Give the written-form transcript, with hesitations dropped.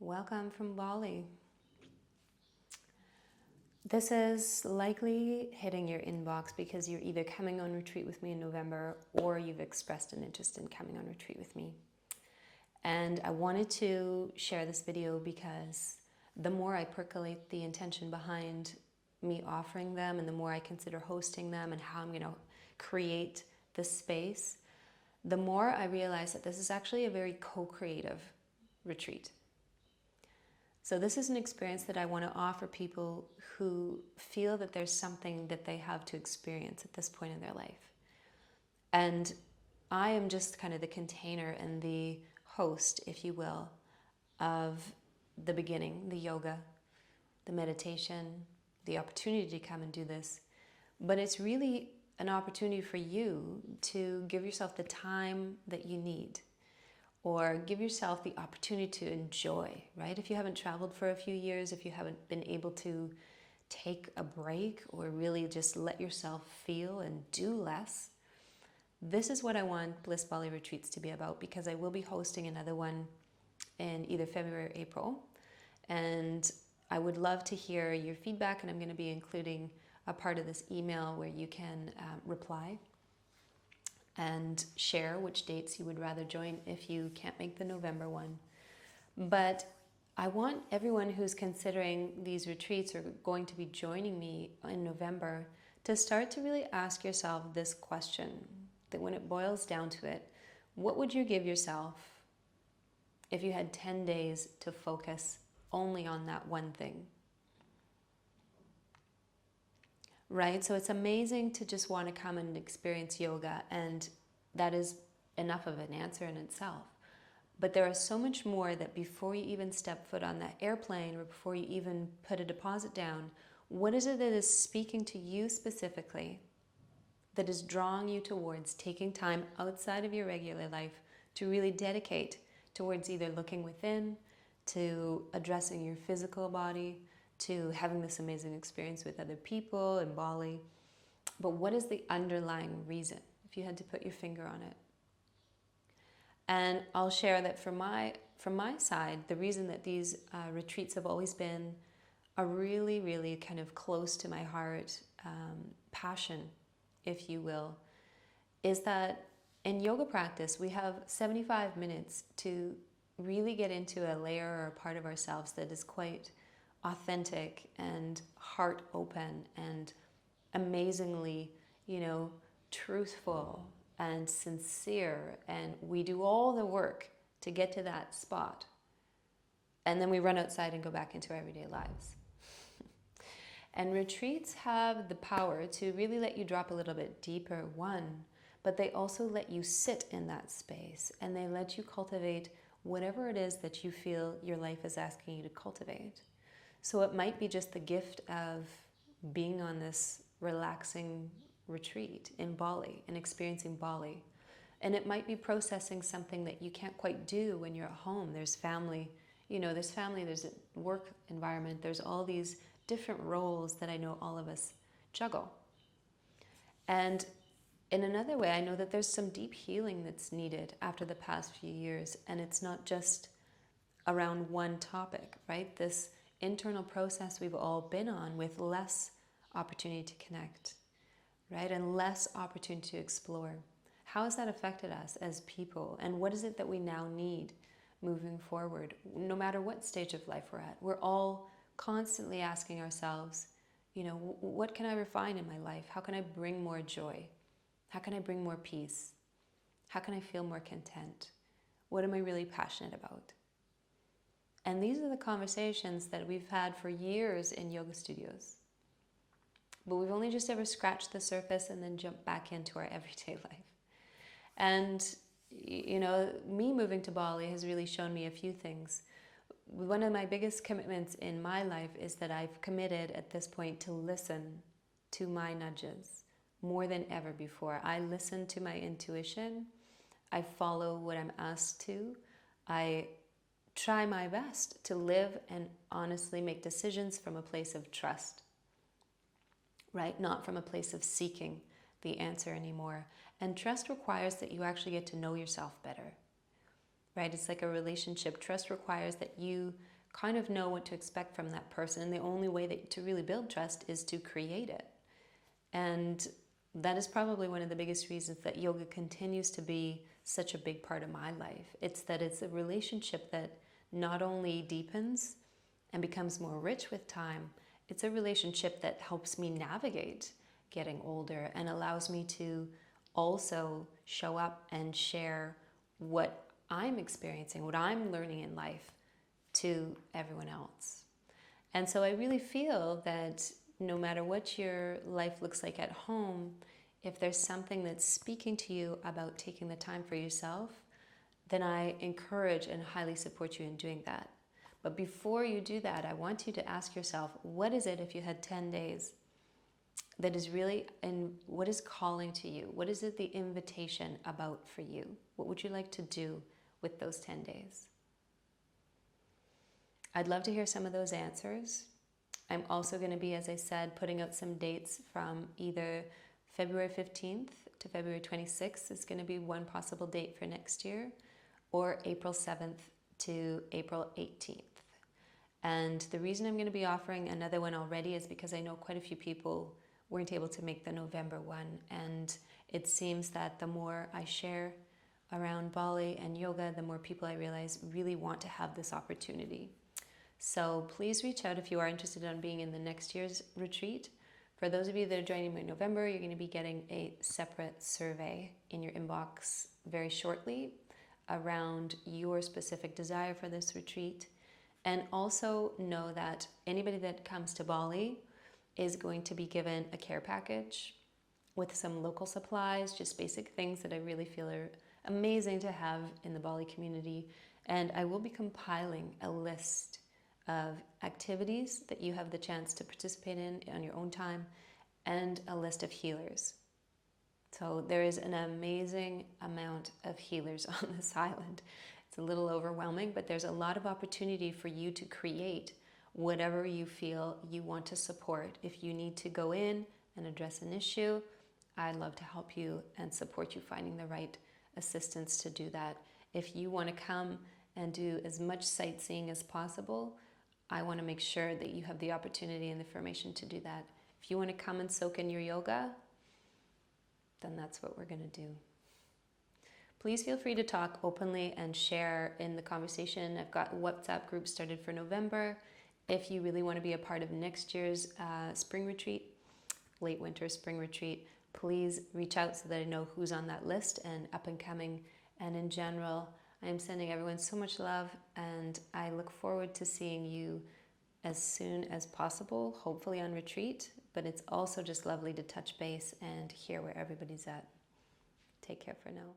Welcome from Bali. This is likely hitting your inbox because you're either coming on retreat with me in November or you've expressed an interest in coming on retreat with me. And I wanted to share this video because the more I percolate the intention behind me offering them and the more I consider hosting them and how I'm going to create this space, the more I realize that this is actually a very co-creative retreat. So this is an experience that I want to offer people who feel that there's something that they have to experience at this point in their life. And I am just kind of the container and the host, if you will, of the beginning, the yoga, the meditation, the opportunity to come and do this. But it's really an opportunity for you to give yourself the time that you need, or give yourself the opportunity to enjoy, right? If you haven't traveled for a few years, if you haven't been able to take a break or really just let yourself feel and do less, this is what I want Bliss Bali Retreats to be about, because I will be hosting another one in either February or April. And I would love to hear your feedback, and I'm going to be including a part of this email where you can reply and share which dates you would rather join if you can't make the November one. But I want everyone who's considering these retreats or going to be joining me in November to start to really ask yourself this question, that when it boils down to it, what would you give yourself if you had 10 days to focus only on that one thing? Right? So it's amazing to just want to come and experience yoga, and that is enough of an answer in itself. But there is so much more that before you even step foot on that airplane or before you even put a deposit down, what is it that is speaking to you specifically that is drawing you towards taking time outside of your regular life to really dedicate towards either looking within, to addressing your physical body, to having this amazing experience with other people in Bali? But what is the underlying reason, if you had to put your finger on it? And I'll share that from my side, the reason that these retreats have always been a really, really kind of close to my heart passion, if you will, is that in yoga practice, we have 75 minutes to really get into a layer or a part of ourselves that is quite authentic and heart open and amazingly, truthful and sincere. And we do all the work to get to that spot. And then we run outside and go back into our everyday lives. And retreats have the power to really let you drop a little bit deeper, one, but they also let you sit in that space, and they let you cultivate whatever it is that you feel your life is asking you to cultivate. So it might be just the gift of being on this relaxing retreat in Bali and experiencing Bali. And it might be processing something that you can't quite do when you're at home. There's family, there's a work environment, there's all these different roles that I know all of us juggle. And in another way, I know that there's some deep healing that's needed after the past few years, and it's not just around one topic, right? This internal process we've all been on with less opportunity to connect, right? And less opportunity to explore. How has that affected us as people? And what is it that we now need moving forward? No matter what stage of life we're at, we're all constantly asking ourselves, what can I refine in my life? How can I bring more joy? How can I bring more peace? How can I feel more content? What am I really passionate about? And these are the conversations that we've had for years in yoga studios. But we've only just ever scratched the surface and then jumped back into our everyday life. And, me moving to Bali has really shown me a few things. One of my biggest commitments in my life is that I've committed at this point to listen to my nudges more than ever before. I listen to my intuition. I follow what I'm asked to. I try my best to live and honestly make decisions from a place of trust, right? Not from a place of seeking the answer anymore. And trust requires that you actually get to know yourself better, right? It's like a relationship. Trust requires that you kind of know what to expect from that person. And the only way that to really build trust is to create it. And that is probably one of the biggest reasons that yoga continues to be such a big part of my life. It's that it's a relationship that not only deepens and becomes more rich with time, it's a relationship that helps me navigate getting older and allows me to also show up and share what I'm experiencing, what I'm learning in life to everyone else. And so I really feel that no matter what your life looks like at home, if there's something that's speaking to you about taking the time for yourself, then I encourage and highly support you in doing that. But before you do that, I want you to ask yourself, what is it if you had 10 days that is really, and what is calling to you? What is it the invitation about for you? What would you like to do with those 10 days? I'd love to hear some of those answers. I'm also going to be, as I said, putting out some dates from either February 15th to February 26th is going to be one possible date for next year, or April 7th to April 18th. And the reason I'm going to be offering another one already is because I know quite a few people weren't able to make the November one. And it seems that the more I share around Bali and yoga, the more people I realize really want to have this opportunity. So please reach out if you are interested in being in the next year's retreat. For those of you that are joining me in November, you're going to be getting a separate survey in your inbox very shortly around your specific desire for this retreat. And also know that anybody that comes to Bali is going to be given a care package with some local supplies, just basic things that I really feel are amazing to have in the Bali community. And I will be compiling a list of activities that you have the chance to participate in on your own time, and a list of healers. So there is an amazing amount of healers on this island. It's a little overwhelming, but there's a lot of opportunity for you to create whatever you feel you want to support. If you need to go in and address an issue, I'd love to help you and support you finding the right assistance to do that. If you want to come and do as much sightseeing as possible, I want to make sure that you have the opportunity and the information to do that. If you want to come and soak in your yoga, then that's what we're going to do. Please feel free to talk openly and share in the conversation. I've got WhatsApp groups started for November. If you really want to be a part of next year's spring retreat, late winter spring retreat, please reach out so that I know who's on that list and up and coming. And in general, I am sending everyone so much love, and I look forward to seeing you as soon as possible, hopefully on retreat. But it's also just lovely to touch base and hear where everybody's at. Take care for now.